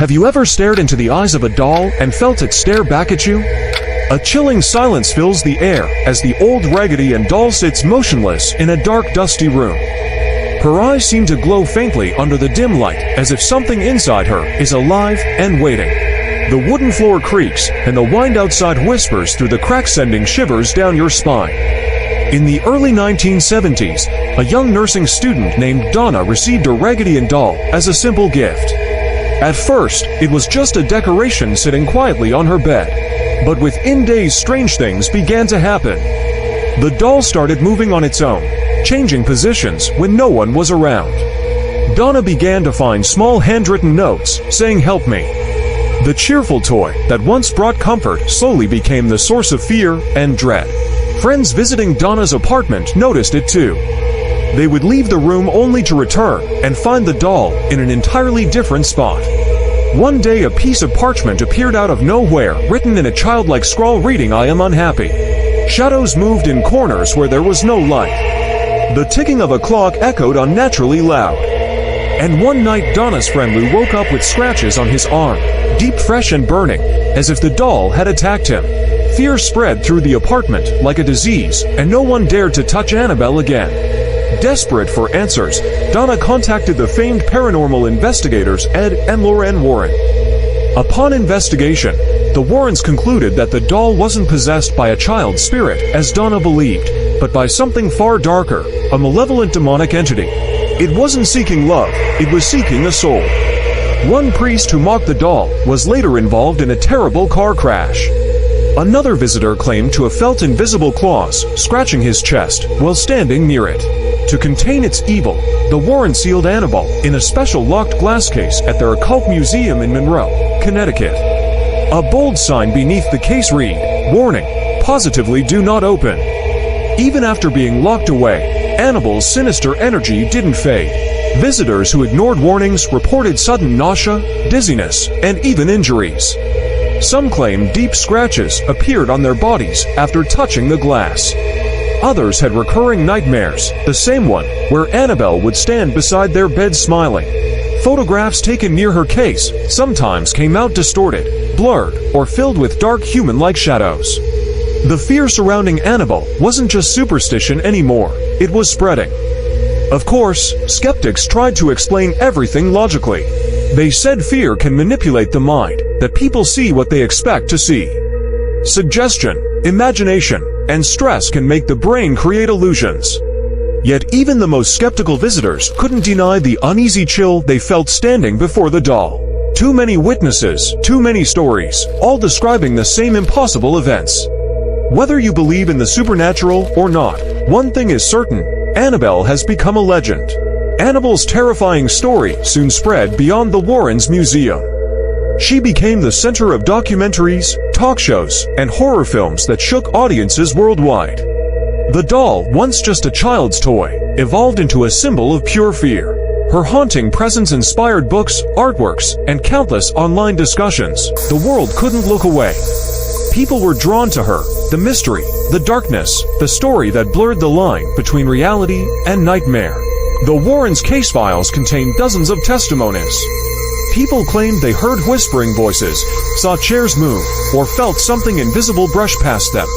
Have you ever stared into the eyes of a doll and felt it stare back at you? A chilling silence fills the air as the old Raggedy Ann doll sits motionless in a dark, dusty room. Her eyes seem to glow faintly under the dim light, as if something inside her is alive and waiting. The wooden floor creaks, and the wind outside whispers through the cracks, sending shivers down your spine. In the early 1970s, a young nursing student named Donna received a Raggedy Ann doll as a simple gift. At first, it was just a decoration sitting quietly on her bed. But within days, strange things began to happen. The doll started moving on its own, changing positions when no one was around. Donna began to find small handwritten notes saying, "Help me." The cheerful toy that once brought comfort slowly became the source of fear and dread. Friends visiting Donna's apartment noticed it too. They would leave the room only to return and find the doll in an entirely different spot. One day, a piece of parchment appeared out of nowhere, written in a childlike scrawl reading, "I am unhappy." Shadows moved in corners where there was no light. The ticking of a clock echoed unnaturally loud. And one night, Donna's friend Lou woke up with scratches on his arm, deep, fresh, and burning, as if the doll had attacked him. Fear spread through the apartment like a disease, and no one dared to touch Annabelle again. Desperate for answers, Donna contacted the famed paranormal investigators Ed and Lorraine Warren. Upon investigation, the Warrens concluded that the doll wasn't possessed by a child spirit, as Donna believed, but by something far darker, a malevolent demonic entity. It wasn't seeking love, it was seeking a soul. One priest who mocked the doll was later involved in a terrible car crash. Another visitor claimed to have felt invisible claws scratching his chest while standing near it. To contain its evil, the Warrens sealed Annabelle in a special locked glass case at their Occult Museum in Monroe, Connecticut. A bold sign beneath the case read, "Warning, positively do not open." Even after being locked away, Annabelle's sinister energy didn't fade. Visitors who ignored warnings reported sudden nausea, dizziness, and even injuries. Some claimed deep scratches appeared on their bodies after touching the glass. Others had recurring nightmares, the same one where Annabelle would stand beside their bed smiling. Photographs taken near her case sometimes came out distorted, blurred, or filled with dark human-like shadows. The fear surrounding Annabelle wasn't just superstition anymore, it was spreading. Of course, skeptics tried to explain everything logically. They said fear can manipulate the mind, that people see what they expect to see. Suggestion, imagination, and stress can make the brain create illusions. Yet even the most skeptical visitors couldn't deny the uneasy chill they felt standing before the doll. Too many witnesses, too many stories, all describing the same impossible events. Whether you believe in the supernatural or not, one thing is certain, Annabelle has become a legend. Annabelle's terrifying story soon spread beyond the Warrens' museum. She became the center of documentaries, talk shows, and horror films that shook audiences worldwide. The doll, once just a child's toy, evolved into a symbol of pure fear. Her haunting presence inspired books, artworks, and countless online discussions. The world couldn't look away. People were drawn to her, the mystery, the darkness, the story that blurred the line between reality and nightmare. The Warrens' case files contained dozens of testimonies. People claimed they heard whispering voices, saw chairs move, or felt something invisible brush past them.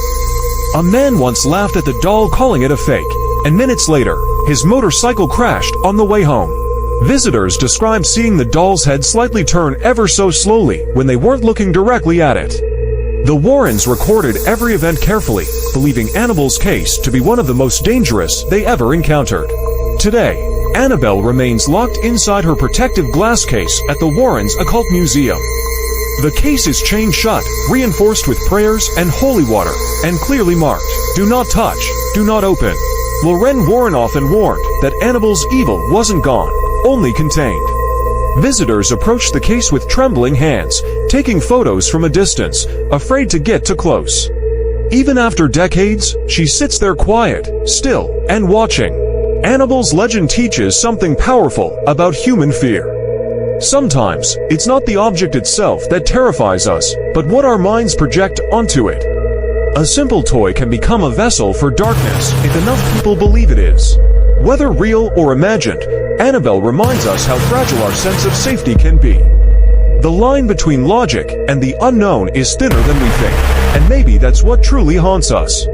A man once laughed at the doll, calling it a fake, and minutes later, his motorcycle crashed on the way home. Visitors described seeing the doll's head slightly turn ever so slowly when they weren't looking directly at it. The Warrens recorded every event carefully, believing Annabelle's case to be one of the most dangerous they ever encountered. Today, Annabelle remains locked inside her protective glass case at the Warrens' Occult Museum. The case is chained shut, reinforced with prayers and holy water, and clearly marked, "Do not touch, do not open." Lorraine Warren often warned that Annabelle's evil wasn't gone, only contained. Visitors approached the case with trembling hands, taking photos from a distance, afraid to get too close. Even after decades, she sits there quiet, still, and watching. Annabelle's legend teaches something powerful about human fear. Sometimes, it's not the object itself that terrifies us, but what our minds project onto it. A simple toy can become a vessel for darkness if enough people believe it is. Whether real or imagined, Annabelle reminds us how fragile our sense of safety can be. The line between logic and the unknown is thinner than we think, and maybe that's what truly haunts us.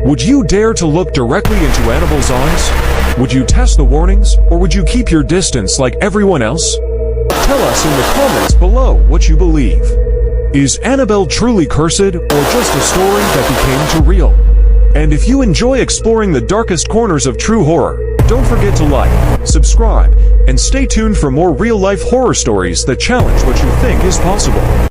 Would you dare to look directly into Annabelle's eyes? Would you test the warnings, or would you keep your distance like everyone else? Tell us in the comments below what you believe. Is Annabelle truly cursed, or just a story that became too real? And if you enjoy exploring the darkest corners of true horror, don't forget to like, subscribe, and stay tuned for more real-life horror stories that challenge what you think is possible.